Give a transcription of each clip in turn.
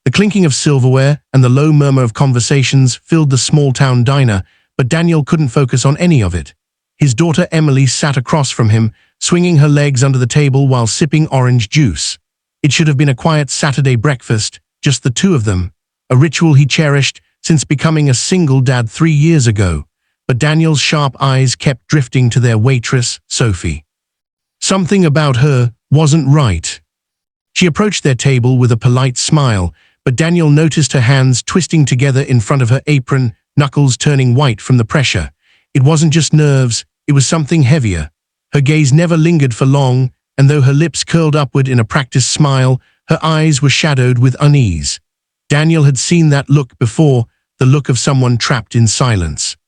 The clinking of silverware and the low murmur of conversations filled the small-town diner, but Daniel couldn't focus on any of it. His daughter Emily sat across from him, swinging her legs under the table while sipping orange juice. It should have been a quiet Saturday breakfast, just the two of them, a ritual he cherished since becoming a single dad 3 years ago. But Daniel's sharp eyes kept drifting to their waitress, Sophie. Something about her wasn't right. She approached their table with a polite smile, but Daniel noticed her hands twisting together in front of her apron, knuckles turning white from the pressure. It wasn't just nerves, it was something heavier. Her gaze never lingered for long, and though her lips curled upward in a practiced smile, her eyes were shadowed with unease. Daniel had seen that look before, the look of someone trapped in silence.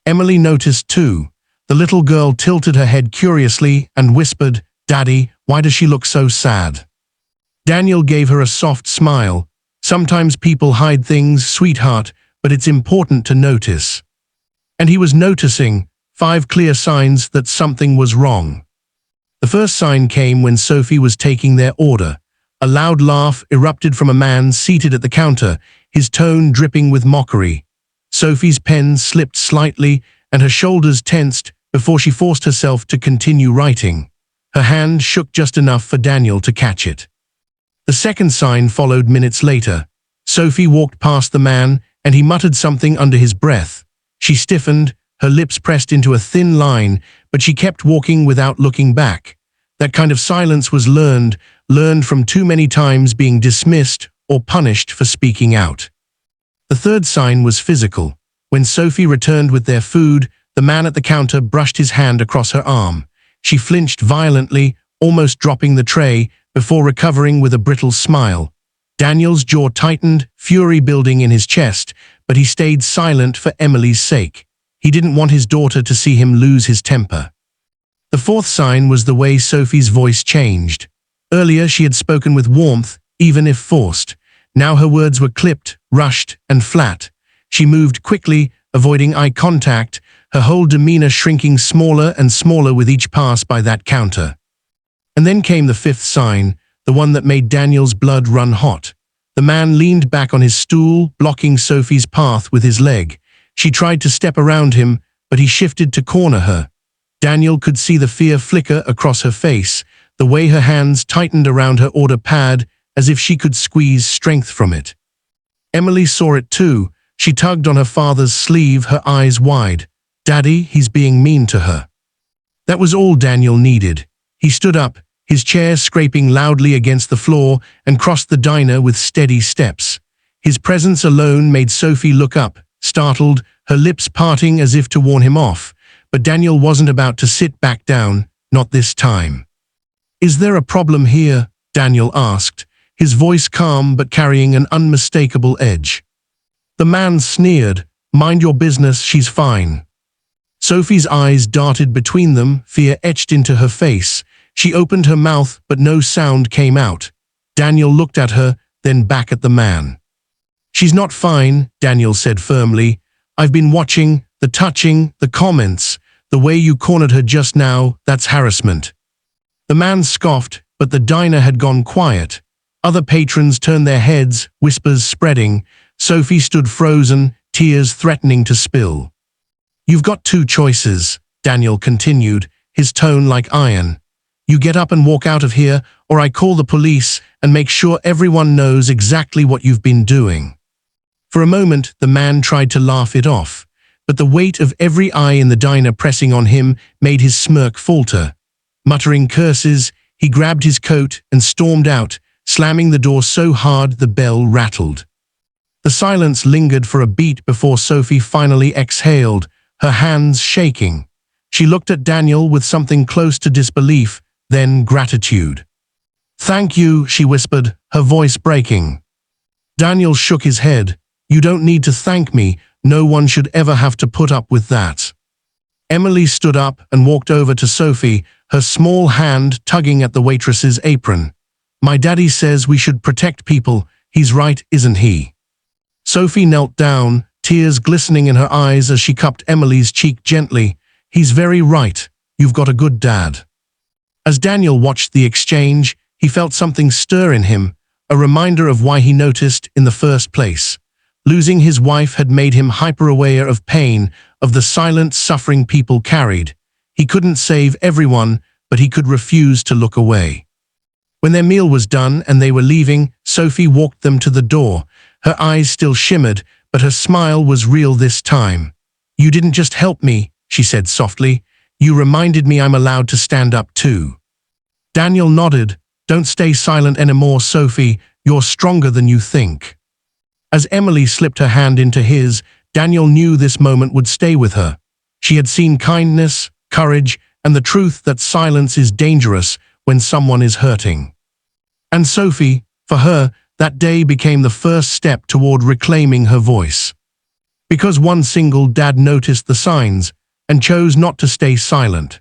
Emily noticed too. The little girl tilted her head curiously and whispered, "Daddy, why does she look so sad?" Daniel gave her a soft smile. "Sometimes people hide things, sweetheart, but it's important to notice." And he was noticing 5 clear signs that something was wrong. The first sign came when Sophie was taking their order. A loud laugh erupted from a man seated at the counter, his tone dripping with mockery. Sophie's pen slipped slightly and her shoulders tensed before she forced herself to continue writing. Her hand shook just enough for Daniel to catch it. The second sign followed minutes later. Sophie walked past the man and he muttered something under his breath. She stiffened, her lips pressed into a thin line, but she kept walking without looking back. That kind of silence was learned from too many times being dismissed or punished for speaking out. The third sign was physical. When Sophie returned with their food, the man at the counter brushed his hand across her arm. She flinched violently, almost dropping the tray, before recovering with a brittle smile. Daniel's jaw tightened, fury building in his chest, but he stayed silent for Emily's sake. He didn't want his daughter to see him lose his temper. The fourth sign was the way Sophie's voice changed. Earlier she had spoken with warmth, even if forced. Now her words were clipped, rushed, and flat. She moved quickly, avoiding eye contact, her whole demeanor shrinking smaller and smaller with each pass by that counter. And then came the fifth sign, the one that made Daniel's blood run hot. The man leaned back on his stool, blocking Sophie's path with his leg. She tried to step around him, but he shifted to corner her. Daniel could see the fear flicker across her face, the way her hands tightened around her order pad, as if she could squeeze strength from it. Emily saw it too. She tugged on her father's sleeve, her eyes wide. "Daddy, he's being mean to her." That was all Daniel needed. He stood up, his chair scraping loudly against the floor, and crossed the diner with steady steps. His presence alone made Sophie look up, startled, her lips parting as if to warn him off. But Daniel wasn't about to sit back down, not this time. "Is there a problem here?" Daniel asked, his voice calm but carrying an unmistakable edge. The man sneered, "Mind your business, she's fine." Sophie's eyes darted between them, fear etched into her face. She opened her mouth, but no sound came out. Daniel looked at her, then back at the man. "She's not fine," Daniel said firmly. "I've been watching, the touching, the comments. The way you cornered her just now, that's harassment." The man scoffed, but the diner had gone quiet. Other patrons turned their heads, whispers spreading. Sophie stood frozen, tears threatening to spill. "You've got 2 choices," Daniel continued, his tone like iron. "You get up and walk out of here, or I call the police and make sure everyone knows exactly what you've been doing." For a moment, the man tried to laugh it off, but the weight of every eye in the diner pressing on him made his smirk falter. Muttering curses, he grabbed his coat and stormed out, slamming the door so hard the bell rattled. The silence lingered for a beat before Sophie finally exhaled, her hands shaking. She looked at Daniel with something close to disbelief, then gratitude. "Thank you," she whispered, her voice breaking. Daniel shook his head. "You don't need to thank me. No one should ever have to put up with that." Emily stood up and walked over to Sophie, her small hand tugging at the waitress's apron. "My daddy says we should protect people. He's right, isn't he?" Sophie knelt down, tears glistening in her eyes as she cupped Emily's cheek gently. "He's very right. You've got a good dad." As Daniel watched the exchange, he felt something stir in him, a reminder of why he noticed in the first place. Losing his wife had made him hyper-aware of pain, of the silent suffering people carried. He couldn't save everyone, but he could refuse to look away. When their meal was done and they were leaving, Sophie walked them to the door. Her eyes still shimmered, but her smile was real this time. "You didn't just help me," she said softly. "You reminded me I'm allowed to stand up too." Daniel nodded. "Don't stay silent anymore, Sophie. You're stronger than you think." As Emily slipped her hand into his, Daniel knew this moment would stay with her. She had seen kindness, courage, and the truth that silence is dangerous when someone is hurting. And Sophie, for her, that day became the first step toward reclaiming her voice. Because one single dad noticed the signs and chose not to stay silent.